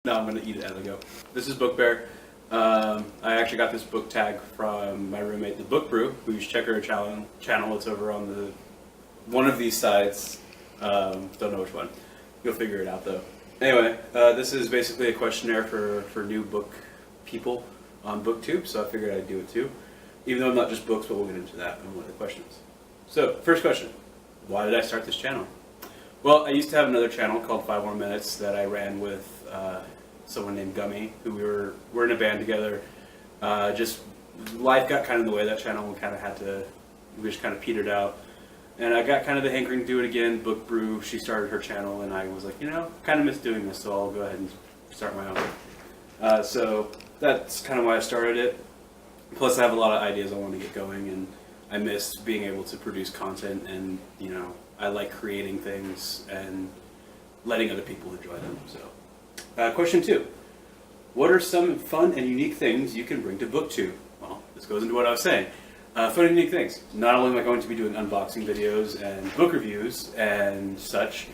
No, I'm going to eat it as I go. This is Book Bear. I actually got this book tag from my roommate, the Book Brew, who you should check her channel. It's over on the one of these sides. Don't know which one. You'll figure it out though. Anyway, this is basically a questionnaire for new book people on Booktube, so I figured I'd do it too. Even though I'm not just books, but we'll get into that in one of the questions. So, first question. Why did I start this channel? Well, I used to have another channel called 5 More Minutes that I ran with someone named Gummy, who we're in a band together. Just life got kind of in the way of that channel. We just kind of petered out. And I got kind of the hankering to do it again. Book Brew, she started her channel, and I was like, kind of miss doing this, so I'll go ahead and start my own. So that's kind of why I started it. Plus, I have a lot of ideas I want to get going, and I miss being able to produce content, and I like creating things and letting other people enjoy them. So, question 2: what are some fun and unique things you can bring to Booktube? Well, this goes into what I was saying. Fun and unique things. Not only am I going to be doing unboxing videos and book reviews and such.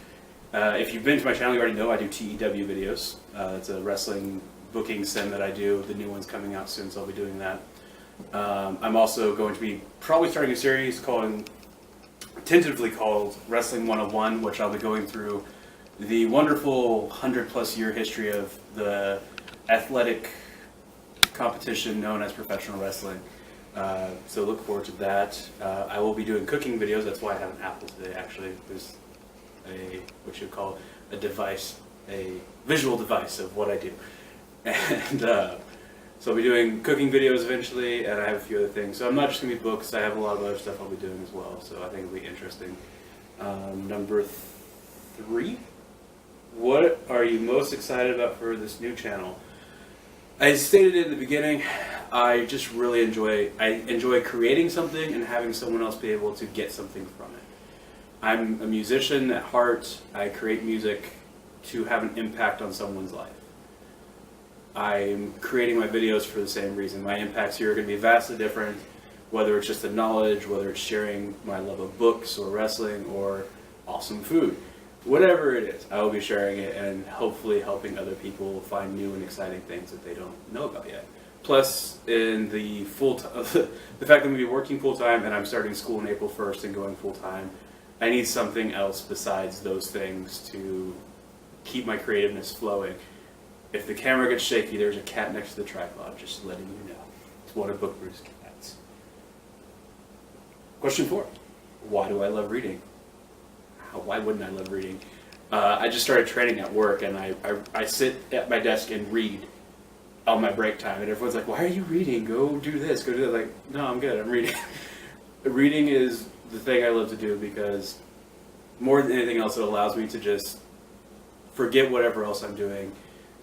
If you've been to my channel, you already know I do TEW videos. It's a wrestling booking sim that I do. The new one's coming out soon, so I'll be doing that. I'm also going to be probably starting a series tentatively called Wrestling 101, which I'll be going through the wonderful 100+ year history of the athletic competition known as professional wrestling. So look forward to that. I will be doing cooking videos. That's why I have an apple today, actually. There's what you call a device, a visual device of what I do. And so I'll be doing cooking videos eventually, and I have a few other things. So I'm not just going to be books. I have a lot of other stuff I'll be doing as well. So I think it'll be interesting. Number 3. What are you most excited about for this new channel? I stated it in the beginning, I just really enjoy creating something and having someone else be able to get something from it. I'm a musician at heart. I create music to have an impact on someone's life. I'm creating my videos for the same reason. My impacts here are going to be vastly different, whether it's just the knowledge, whether it's sharing my love of books or wrestling or awesome food. Whatever it is, I will be sharing it and hopefully helping other people find new and exciting things that they don't know about yet. Plus, in the fact that I'm going to be working full-time and I'm starting school on April 1st and going full-time, I need something else besides those things to keep my creativeness flowing. If the camera gets shaky, there's a cat next to the tripod, just letting you know. It's one of Book Brew's cats. Question 4. Why do I love reading? Why wouldn't I love reading? I just started training at work, and I sit at my desk and read on my break time, and everyone's like, why are you reading? Go do this, go do that. Like, no, I'm good, I'm reading. Reading is the thing I love to do because more than anything else, it allows me to just forget whatever else I'm doing,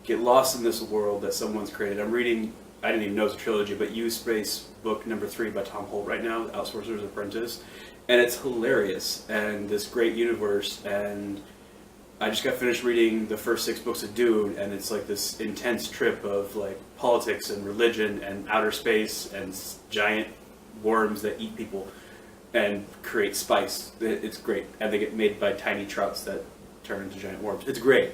get lost in this world that someone's created. I'm reading, I didn't even know it was a trilogy, but U-Space book number 3 by Tom Holt right now, The Outsourcer's Apprentice. And it's hilarious, and this great universe, and I just got finished reading the first 6 books of Dune, and it's like this intense trip of like politics and religion and outer space and giant worms that eat people and create spice. It's great, and they get made by tiny trouts that turn into giant worms. It's great.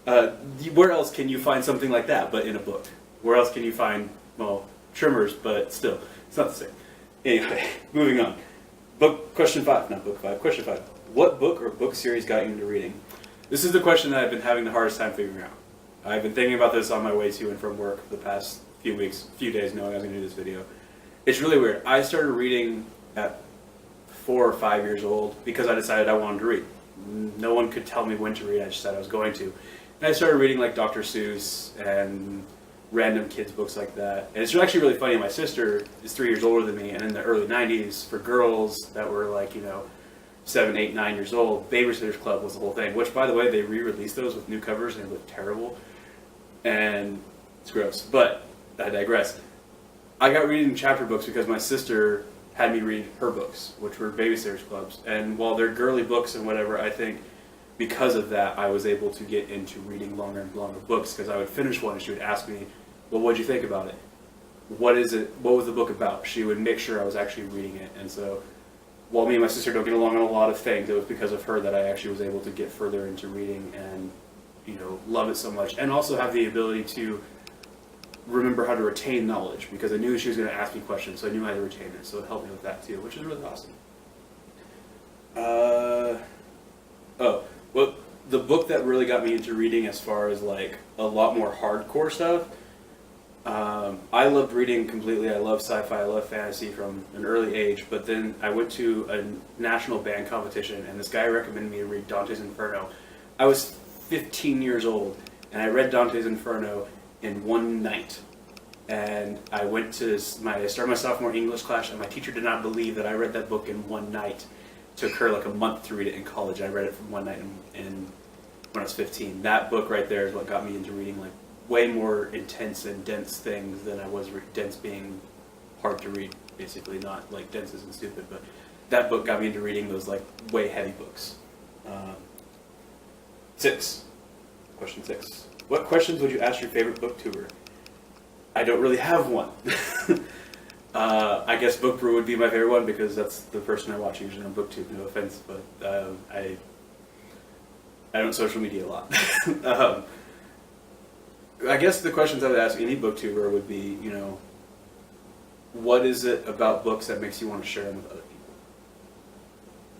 Where else can you find something like that but in a book? Where else can you find, well, trimmers, but still, it's not the same. Anyway, moving on. Question 5. What book or book series got you into reading? This is the question that I've been having the hardest time figuring out. I've been thinking about this on my way to and from work the past few days, knowing I was going to do this video. It's really weird. I started reading at 4 or 5 years old because I decided I wanted to read. No one could tell me when to read, I just said I was going to. And I started reading like Dr. Seuss and random kids books like that. And it's actually really funny. My sister is 3 years older than me, and in the early 90s, for girls that were like, 7, 8, 9 years old, Babysitter's Club was the whole thing, which, by the way, they re-released those with new covers, and they look terrible. And it's gross. But I digress. I got reading chapter books because my sister had me read her books, which were Babysitter's Clubs. And while they're girly books and whatever, I think because of that, I was able to get into reading longer and longer books, because I would finish one and she would ask me, well, what did you think about it? What is it? What was the book about? She would make sure I was actually reading it. And so while me and my sister don't get along on a lot of things, it was because of her that I actually was able to get further into reading and love it so much, and also have the ability to remember how to retain knowledge, because I knew she was going to ask me questions, so I knew how to retain it. So it helped me with that too, which is really awesome. Well, the book that really got me into reading, as far as like a lot more hardcore stuff, I loved reading completely. I love sci-fi, I love fantasy from an early age, but then I went to a national band competition, and this guy recommended me to read Dante's Inferno. I was 15 years old, and I read Dante's Inferno in one night. And I went to started my sophomore English class, and my teacher did not believe that I read that book in one night. It took her like a month to read it in college. I read it from one night when I was 15. That book right there is what got me into reading like way more intense and dense things than I was dense being hard to read, basically, not like dense isn't stupid, but that book got me into reading those like way heavy books. 6. Question 6. What questions would you ask your favorite booktuber? I don't really have one. I guess Book Brew would be my favorite one, because that's the person I watch usually on Booktube. No offense, but I don't social media a lot. I guess the questions I would ask any booktuber would be, what is it about books that makes you want to share them with other people?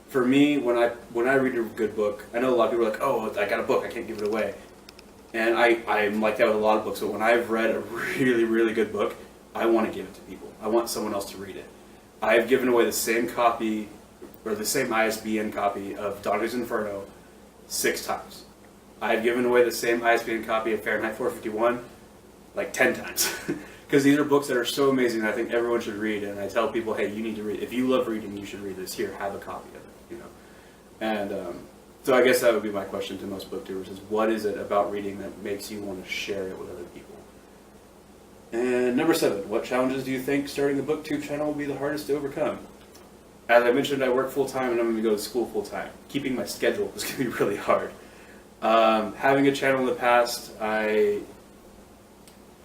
For me, when I read a good book, I know a lot of people are like, oh, I got a book, I can't give it away. And I'm like that with a lot of books, but when I've read a really, really good book, I want to give it to people. I want someone else to read it. I've given away the same copy, or the same ISBN copy of Dante's Inferno 6 times. I've given away the same ISBN copy of Fahrenheit 451 like 10 times. Because these are books that are so amazing that I think everyone should read, and I tell people, hey, you need to read. If you love reading, you should read this. Here, have a copy of it. And so I guess that would be my question to most booktubers: is what is it about reading that makes you want to share it with other people? And number 7, what challenges do you think starting a booktube channel will be the hardest to overcome? As I mentioned, I work full time and I'm going to go to school full time. Keeping my schedule is going to be really hard. Having a channel in the past, I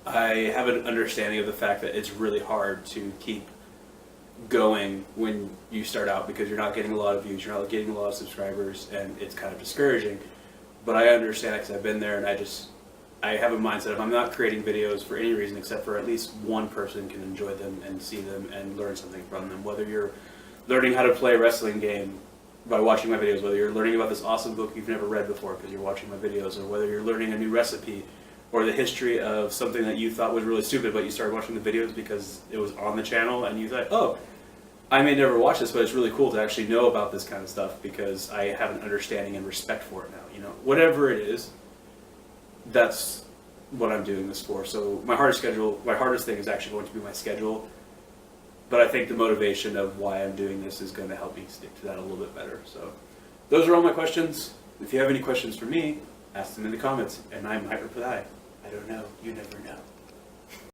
have an understanding of the fact that it's really hard to keep going when you start out, because you're not getting a lot of views, you're not getting a lot of subscribers, and it's kind of discouraging. But I understand it because I've been there, and I have a mindset of I'm not creating videos for any reason except for at least one person can enjoy them and see them and learn something from them. Whether you're learning how to play a wrestling game by watching my videos, whether you're learning about this awesome book you've never read before because you're watching my videos, or whether you're learning a new recipe, or the history of something that you thought was really stupid, but you started watching the videos because it was on the channel, and you thought, oh, I may never watch this, but it's really cool to actually know about this kind of stuff because I have an understanding and respect for it now. Whatever it is, that's what I'm doing this for. So my hardest thing is actually going to be my schedule, but I think the motivation of why I'm doing this is going to help me stick to that a little bit better. So those are all my questions. If you have any questions for me, ask them in the comments, and I might reply. I don't know. You never know.